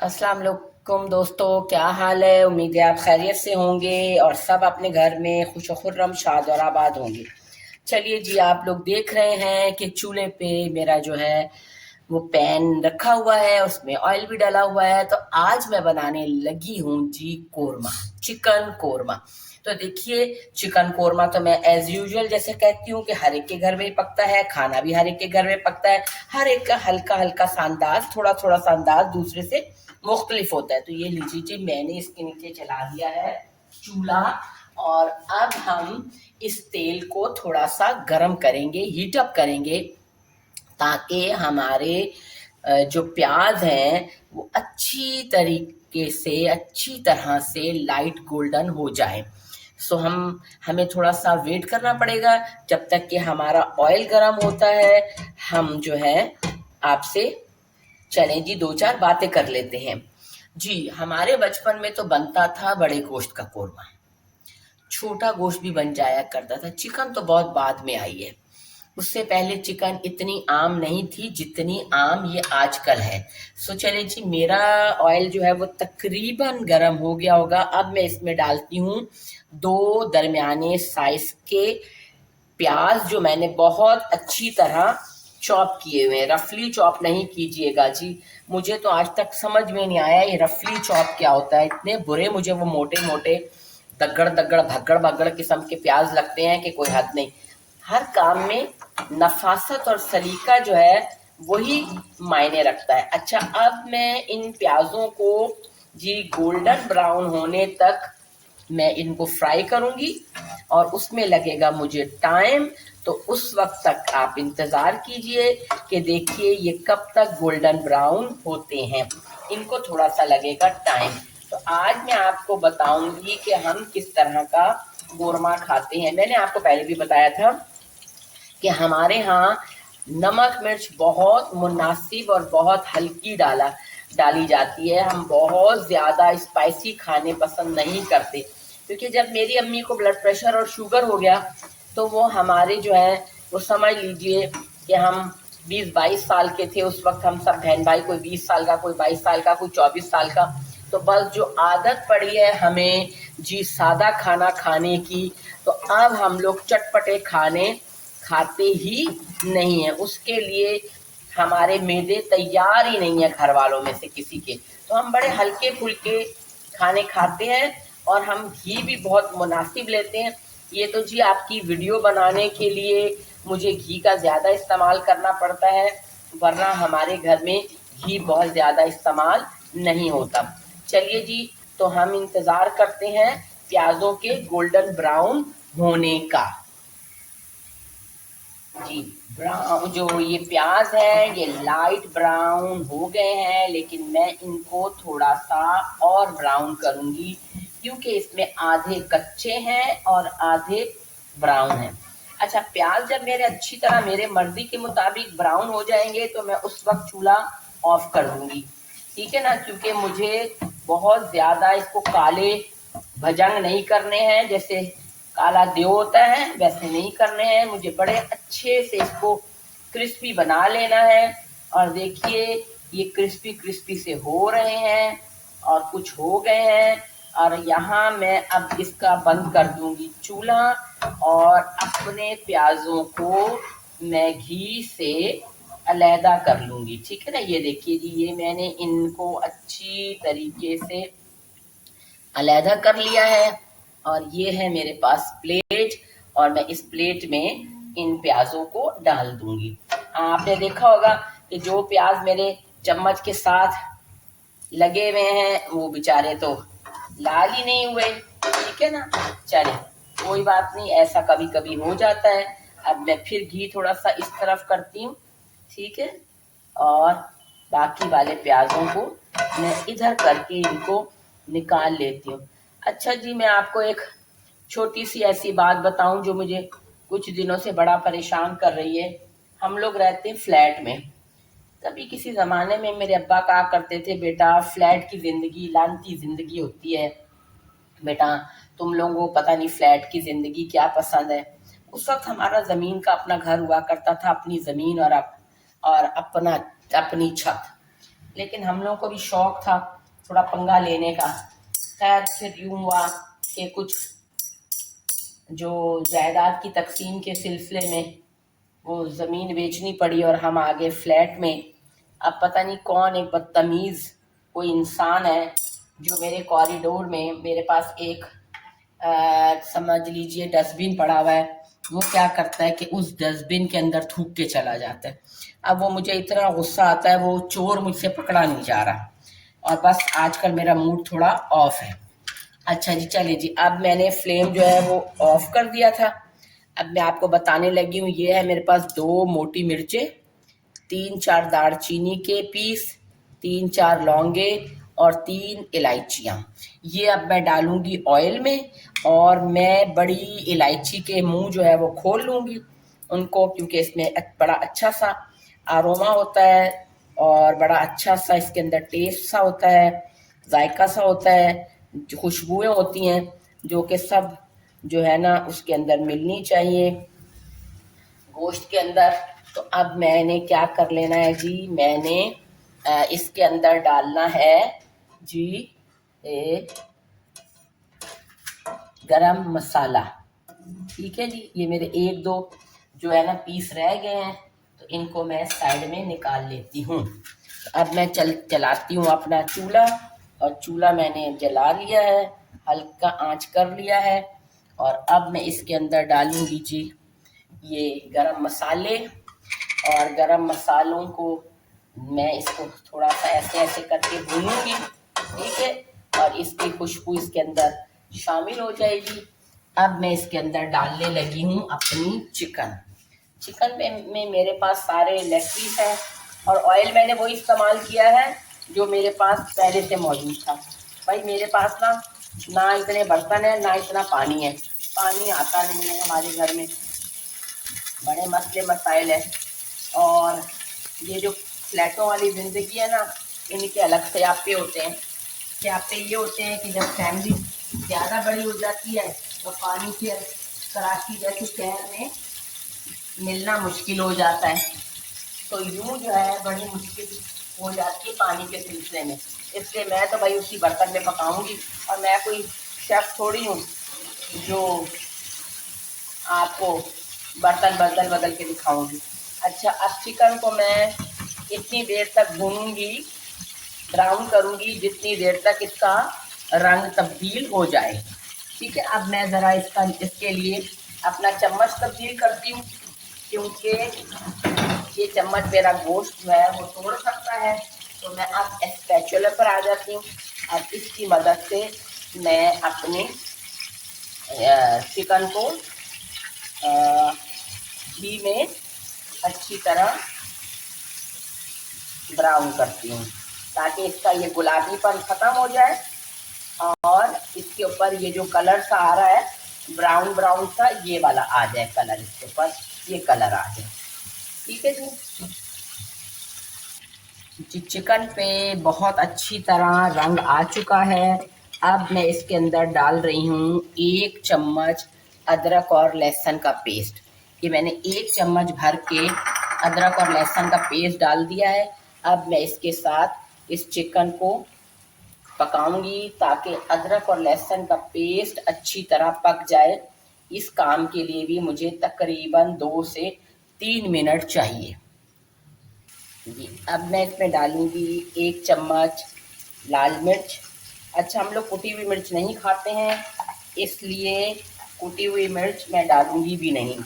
अस्सलाम वालेकुम दोस्तों, क्या हाल है। उम्मीद है आप खैरियत से होंगे और सब अपने घर में खुश खुर्रम शाद और आबाद होंगे। चलिए जी, आप लोग देख रहे हैं कि चूल्हे पे मेरा जो है वो पैन रखा हुआ है, उसमें ऑयल भी डाला हुआ है। तो आज मैं बनाने लगी हूँ जी कोरमा, चिकन कोरमा। तो देखिए, चिकन कोरमा तो मैं एज यूजुअल जैसे कहती हूँ कि हर एक के घर में ही पकता है, खाना भी हर एक के घर में पकता है। हर एक का हल्का हल्का सा अंदाज, थोड़ा थोड़ा सा अंदाज दूसरे से मुख्तलिफ होता है। तो ये लीजिए जी, मैंने इसके नीचे चला दिया है चूल्हा। और अब हम इस तेल को थोड़ा सा गर्म करेंगे, हीट अप करेंगे, ताकि हमारे जो प्याज हैं वो अच्छी तरीके से, अच्छी तरह से लाइट गोल्डन हो जाए। सो हमें थोड़ा सा वेट करना पड़ेगा जब तक कि हमारा ऑयल गर्म होता है। हम जो है आपसे चलें जी, दो चार बातें कर लेते हैं। जी, हमारे बचपन में तो बनता था बड़े गोश्त का कोरमा, छोटा गोश्त भी बन जाया करता था। चिकन तो बहुत बाद में आई है। उससे पहले चिकन इतनी आम नहीं थी जितनी आम ये आजकल है। सो चले जी, मेरा ऑयल जो है वो तकरीबन गर्म हो गया होगा। अब मैं इसमें डालती हूँ दो दरमियाने साइज के प्याज, जो मैंने बहुत अच्छी तरह चॉप किए हुए हैं। रफली चॉप नहीं कीजिएगा जी, मुझे तो आज तक समझ में नहीं आया ये रफली चॉप क्या होता है। इतने बुरे मुझे वो मोटे मोटे दगड़ दगड़ भगड़ भगड़ किस्म के प्याज लगते हैं कि कोई हद नहीं। हर काम में नफासत और सलीका जो है वही मायने रखता है। अच्छा, अब मैं इन प्याजों को जी गोल्डन ब्राउन होने तक मैं इनको फ्राई करूंगी और उसमें लगेगा मुझे टाइम। तो उस वक्त तक आप इंतज़ार कीजिए कि देखिए ये कब तक गोल्डन ब्राउन होते हैं। इनको थोड़ा सा लगेगा टाइम। तो आज मैं आपको बताऊंगी कि हम किस तरह का कोरमा खाते हैं। मैंने आपको पहले भी बताया था कि हमारे यहाँ नमक मिर्च बहुत मुनासिब और बहुत हल्की डाली जाती है। हम बहुत ज़्यादा स्पाइसी खाने पसंद नहीं करते, क्योंकि जब मेरी अम्मी को ब्लड प्रेशर और शुगर हो गया तो वो हमारे जो है वो समझ लीजिए कि हम 20-22 साल के थे उस वक्त। हम सब बहन भाई, कोई 20 साल का, कोई 22 साल का, कोई 24 साल का। तो बस जो आदत पड़ी है हमें जी सादा खाना खाने की, तो अब हम लोग चटपटे खाने खाते ही नहीं है। उसके लिए हमारे मेदे तैयार ही नहीं है घर वालों में से किसी के। तो हम बड़े हल्के फुल्के खाने खाते हैं और हम घी भी बहुत मुनासिब लेते हैं। ये तो जी आपकी वीडियो बनाने के लिए मुझे घी का ज़्यादा इस्तेमाल करना पड़ता है, वरना हमारे घर में घी बहुत ज़्यादा इस्तेमाल नहीं होता। चलिए जी, तो हम इंतज़ार करते हैं प्याज़ों के गोल्डन ब्राउन होने का। जी, ब्राउन जो ये प्याज है ये लाइट ब्राउन हो गए हैं, लेकिन मैं इनको थोड़ा सा और ब्राउन करूंगी, क्योंकि इसमें आधे कच्चे हैं और आधे ब्राउन हैं। अच्छा, प्याज जब मेरे अच्छी तरह मेरे मर्जी के मुताबिक ब्राउन हो जाएंगे तो मैं उस वक्त चूल्हा ऑफ कर दूंगी, ठीक है ना। क्योंकि मुझे बहुत ज़्यादा इसको काले भजंग नहीं करने हैं, जैसे काला देव होता है वैसे नहीं करने हैं। मुझे बड़े अच्छे से इसको क्रिस्पी बना लेना है। और देखिए ये क्रिस्पी क्रिस्पी से हो रहे हैं और कुछ हो गए हैं। और यहाँ मैं अब इसका बंद कर दूंगी चूल्हा और अपने प्याजों को मैं घी से अलहदा कर लूंगी, ठीक है ना। ये देखिए जी, ये मैंने इनको अच्छी तरीके से अलहदा कर लिया है और ये है मेरे पास प्लेट, और मैं इस प्लेट में इन प्याजों को डाल दूंगी। आपने देखा होगा कि जो प्याज मेरे चम्मच के साथ लगे हुए हैं वो बेचारे तो लाल ही नहीं हुए, ठीक है ना। चले, कोई बात नहीं, ऐसा कभी कभी हो जाता है। अब मैं फिर घी थोड़ा सा इस तरफ करती हूँ, ठीक है। और बाकी वाले प्याजों को मैं इधर करके इनको निकाल लेती हूँ। अच्छा जी, मैं आपको एक छोटी सी ऐसी बात बताऊं जो मुझे कुछ दिनों से बड़ा परेशान कर रही है। हम लोग रहते हैं फ्लैट में। कभी किसी ज़माने में मेरे अब्बा कहा करते थे, बेटा फ्लैट की ज़िंदगी लानती ज़िंदगी होती है, बेटा तुम लोगों को पता नहीं फ्लैट की ज़िंदगी क्या पसंद है। उस वक्त हमारा ज़मीन का अपना घर हुआ करता था, अपनी ज़मीन और अपना अपनी छत। लेकिन हम लोगों को भी शौक था थोड़ा पंगा लेने का। खैर फिर यूं हुआ कि कुछ जो जायदाद की तकसीम के सिलसिले में वो ज़मीन बेचनी पड़ी और हम आ गए फ्लैट में। अब पता नहीं कौन एक बदतमीज़ कोई इंसान है जो मेरे कॉरिडोर में, मेरे पास एक समझ लीजिए डस्टबिन पड़ा हुआ है, वो क्या करता है कि उस डस्टबिन के अंदर थूक के चला जाता है। अब वो मुझे इतना गुस्सा आता है, वो चोर मुझसे पकड़ा नहीं जा रहा और बस आजकल मेरा मूड थोड़ा ऑफ है। अच्छा जी, चलिए जी, अब मैंने फ्लेम जो है वो ऑफ कर दिया था। अब मैं आपको बताने लगी हूँ। ये है मेरे पास 2 मोटी मिर्चें, 3-4 दालचीनी के पीस, 3-4 लौंगे और 3 इलायचियाँ। ये अब मैं डालूंगी ऑयल में और मैं बड़ी इलायची के मुंह जो है वो खोल लूँगी उनको, क्योंकि इसमें बड़ा अच्छा सा आरोमा होता है और बड़ा अच्छा सा इसके अंदर टेस्ट सा होता है, जायका सा होता है, जो खुशबुएं होती हैं जो कि सब जो है ना उसके अंदर मिलनी चाहिए गोश्त के अंदर। तो अब मैंने क्या कर लेना है जी, मैंने इसके अंदर डालना है जी गरम मसाला। ठीक है जी, ये मेरे 1-2 जो है ना पीस रह गए हैं, तो इनको मैं साइड में निकाल लेती हूँ। अब मैं चलाती हूँ अपना चूल्हा, और चूल्हा मैंने जला लिया है, हल्का आंच कर लिया है। और अब मैं इसके अंदर डालूंगी जी ये गरम मसाले, और गरम मसालों को मैं इसको थोड़ा सा ऐसे ऐसे करके भूनूंगी। ठीक है, और इसकी खुशबू इसके अंदर शामिल हो जाएगी। अब मैं इसके अंदर डालने लगी हूँ अपनी चिकन। चिकन में मेरे पास सारे लेग पीस है, और ऑयल मैंने वही इस्तेमाल किया है जो मेरे पास पहले से मौजूद था। भाई मेरे पास ना ना इतने बर्तन है ना इतना पानी है, पानी आता नहीं है हमारे घर में, बड़े मसले मसाइल है। और ये जो फ्लैटों वाली ज़िंदगी है ना, इनके अलग स्यापे होते हैं। स्यापे ये होते हैं कि जब फैमिली ज़्यादा बड़ी हो जाती है तो पानी फिर कराची जैसे शहर में मिलना मुश्किल हो जाता है। तो यूं जो है बड़ी मुश्किल हो जाती है पानी के सिलसिले में। इसलिए मैं तो भाई उसी बर्तन में पकाऊंगी, और मैं कोई शेफ थोड़ी हूँ जो आपको बर्तन बदल बदल के दिखाऊंगी। अच्छा, अब चिकन को मैं इतनी देर तक भूनूंगी, ब्राउन करूंगी जितनी देर तक इसका रंग तब्दील हो जाए। ठीक है, अब मैं ज़रा इसके लिए अपना चम्मच तब्दील करती हूँ, क्योंकि ये चम्मच मेरा गोश्त जो है वो तोड़ सकता है। तो मैं अब स्पैचुला पर आ जाती हूँ। अब इसकी मदद से मैं अपने चिकन को घी में अच्छी तरह ब्राउन करती हूँ, ताकि इसका ये गुलाबीपन ख़त्म हो जाए और इसके ऊपर ये जो कलर सा आ रहा है ब्राउन ब्राउन सा, ये वाला आ जाए कलर, इसके ऊपर ये कलर आ जाए। ठीक है जी, चिकन पे बहुत अच्छी तरह रंग आ चुका है। अब मैं इसके अंदर डाल रही हूँ 1 चम्मच अदरक और लहसुन का पेस्ट। ये मैंने 1 चम्मच भर के अदरक और लहसुन का पेस्ट डाल दिया है। अब मैं इसके साथ इस चिकन को पकाऊंगी ताकि अदरक और लहसुन का पेस्ट अच्छी तरह पक जाए। इस काम के लिए भी मुझे तकरीबन 2 से 3 मिनट चाहिए जी। अब मैं इसमें डालूंगी 1 चम्मच लाल मिर्च। अच्छा, हम लोग कुटी हुई मिर्च नहीं खाते हैं, इसलिए कुटी हुई मिर्च मैं डालूंगी भी नहीं।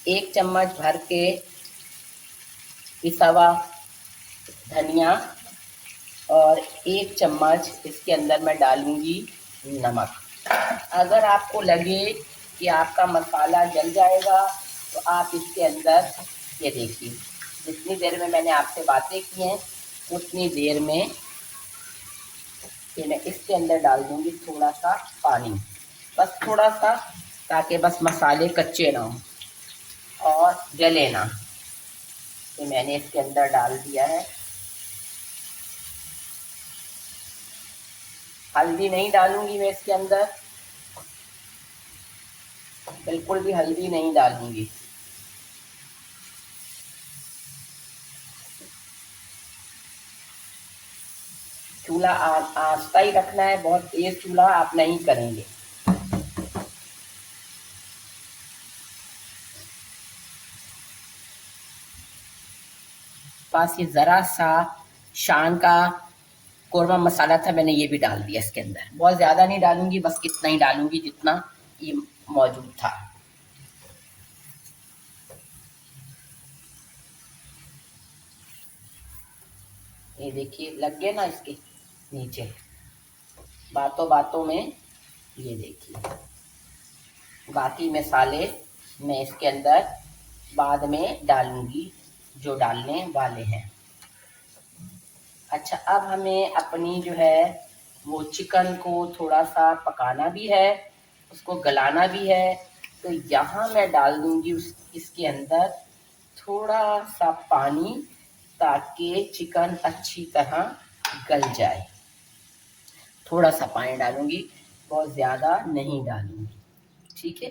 1 चम्मच भर के पिसा हुआ धनिया, और 1 चम्मच इसके अंदर मैं डालूंगी नमक। अगर आपको लगे कि आपका मसाला जल जाएगा तो आप इसके अंदर, ये देखिए जितनी देर में मैंने आपसे बातें की हैं उतनी देर में ये मैं इसके अंदर डाल दूंगी थोड़ा सा पानी, बस थोड़ा सा, ताकि बस मसाले कच्चे ना हों और जले ना। ये मैंने इसके अंदर डाल दिया है। हल्दी नहीं डालूंगी मैं इसके अंदर, बिल्कुल भी हल्दी नहीं डालूंगी। चूल्हा आस्ता ही रखना है, बहुत तेज चूल्हा आप नहीं करेंगे। पास ये ज़रा सा शान का कोरमा मसाला था, मैंने ये भी डाल दिया इसके अंदर। बहुत ज़्यादा नहीं डालूंगी, बस कितना ही डालूंगी जितना ये मौजूद था। ये देखिए लग गए ना इसके नीचे, बातों बातों में। ये देखिए बाकी मसाले मैं इसके अंदर बाद में डालूंगी जो डालने वाले हैं। अच्छा, अब हमें अपनी जो है वो चिकन को थोड़ा सा पकाना भी है, उसको गलाना भी है। तो यहाँ मैं डाल दूंगी इसके अंदर थोड़ा सा पानी, ताकि चिकन अच्छी तरह गल जाए। थोड़ा सा पानी डालूंगी, बहुत ज़्यादा नहीं डालूंगी, ठीक है।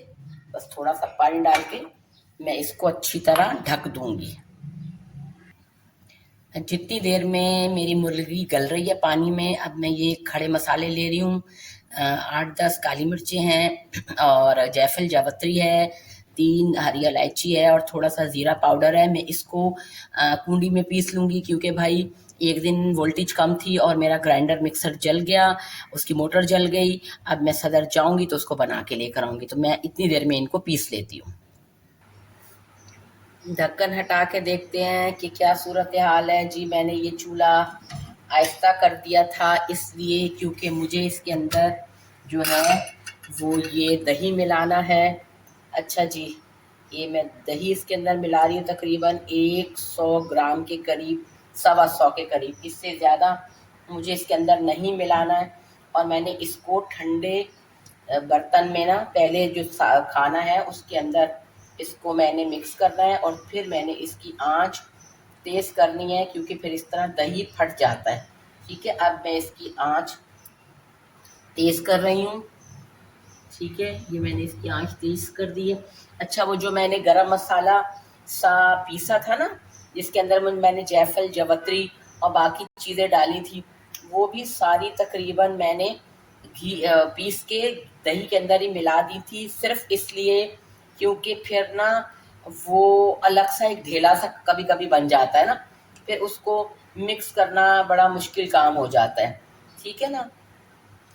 बस थोड़ा सा पानी डाल के मैं इसको अच्छी तरह ढक दूंगी। जितनी देर में मेरी मुर्गी गल रही है पानी में, अब मैं ये खड़े मसाले ले रही हूँ। 8-10 काली मिर्चें हैं और जायफल जावित्री है, 3 हरी इलायची है और थोड़ा सा ज़ीरा पाउडर है। मैं इसको कूंडी में पीस लूँगी, क्योंकि भाई एक दिन वोल्टेज कम थी और मेरा ग्राइंडर मिक्सर जल गया, उसकी मोटर जल गई। अब मैं सदर जाऊँगी तो उसको बना के लेकर आऊँगी, तो मैं इतनी देर में इनको पीस लेती हूँ। ढक्कन हटा के देखते हैं कि क्या सूरत हाल है। जी मैंने ये चूल्हा आहिस्ता कर दिया था, इसलिए क्योंकि मुझे इसके अंदर जो है वो ये दही मिलाना है। अच्छा जी, ये मैं दही इसके अंदर मिला रही हूँ, तकरीबन 100 ग्राम के करीब, 125 के करीब। इससे ज़्यादा मुझे इसके अंदर नहीं मिलाना है। और मैंने इसको ठंडे बर्तन में ना पहले जो खाना है उसके अंदर इसको मैंने मिक्स करना है, और फिर मैंने इसकी आंच तेज़ करनी है, क्योंकि फिर इस तरह दही फट जाता है। ठीक है, अब मैं इसकी आंच तेज़ कर रही हूँ। ठीक है, ये मैंने इसकी आंच तेज़ कर दी है। अच्छा, वो जो मैंने गरम मसाला सा पीसा था ना, जिसके अंदर मैंने जायफल जावित्री और बाकी चीज़ें डाली थी, वो भी सारी तकरीबन मैंने घी पीस के दही के अंदर ही मिला दी थी, सिर्फ इसलिए क्योंकि फिर ना वो अलग सा एक ढेला सा कभी कभी बन जाता है ना, फिर उसको मिक्स करना बड़ा मुश्किल काम हो जाता है। ठीक है ना।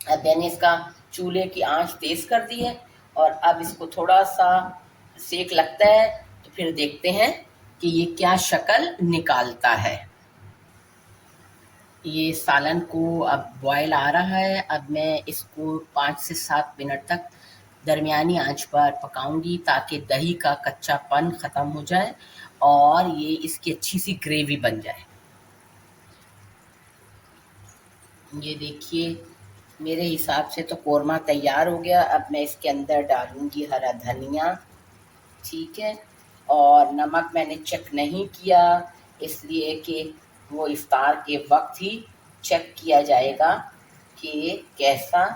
अब मैंने इसका चूल्हे की आंच तेज़ कर दी है, और अब इसको थोड़ा सा सेक लगता है तो फिर देखते हैं कि ये क्या शक्ल निकालता है। ये सालन को अब बॉयल आ रहा है। अब मैं इसको 5 से 7 मिनट तक दरमियानी आंच पर पकाऊंगी, ताकि दही का कच्चापन ख़त्म हो जाए और ये इसकी अच्छी सी ग्रेवी बन जाए। ये देखिए मेरे हिसाब से तो कोरमा तैयार हो गया। अब मैं इसके अंदर डालूंगी हरा धनिया, ठीक है। और नमक मैंने चेक नहीं किया, इसलिए कि वो इफ्तार के वक्त ही चेक किया जाएगा कि कैसा,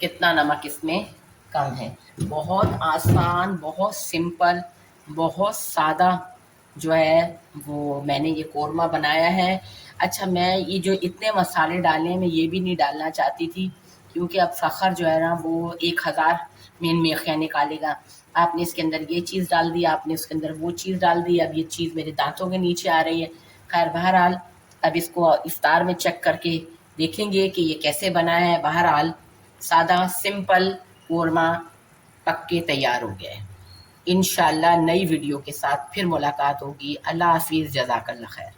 कितना नमक इसमें कम है। बहुत आसान, बहुत सिंपल, बहुत सादा जो है वो मैंने ये कोरमा बनाया है। अच्छा, मैं ये जो इतने मसाले डाले हैं मैं ये भी नहीं डालना चाहती थी, क्योंकि अब फ़खर जो है ना वो 1000 मेन मेखिया निकालेगा। आपने इसके अंदर ये चीज़ डाल दी, आपने उसके अंदर वो चीज़ डाल दी, अब ये चीज़ मेरे दांतों के नीचे आ रही है। खैर बहरहाल अब इसको इफ्तार में चेक करके देखेंगे कि ये कैसे बना है। बहरहाल सादा सिंपल कोरमा पक के तैयार हो गया है। इंशाल्लाह नई वीडियो के साथ फिर मुलाकात होगी। अल्लाह हाफिज़, जज़ाकल्लाह खैर।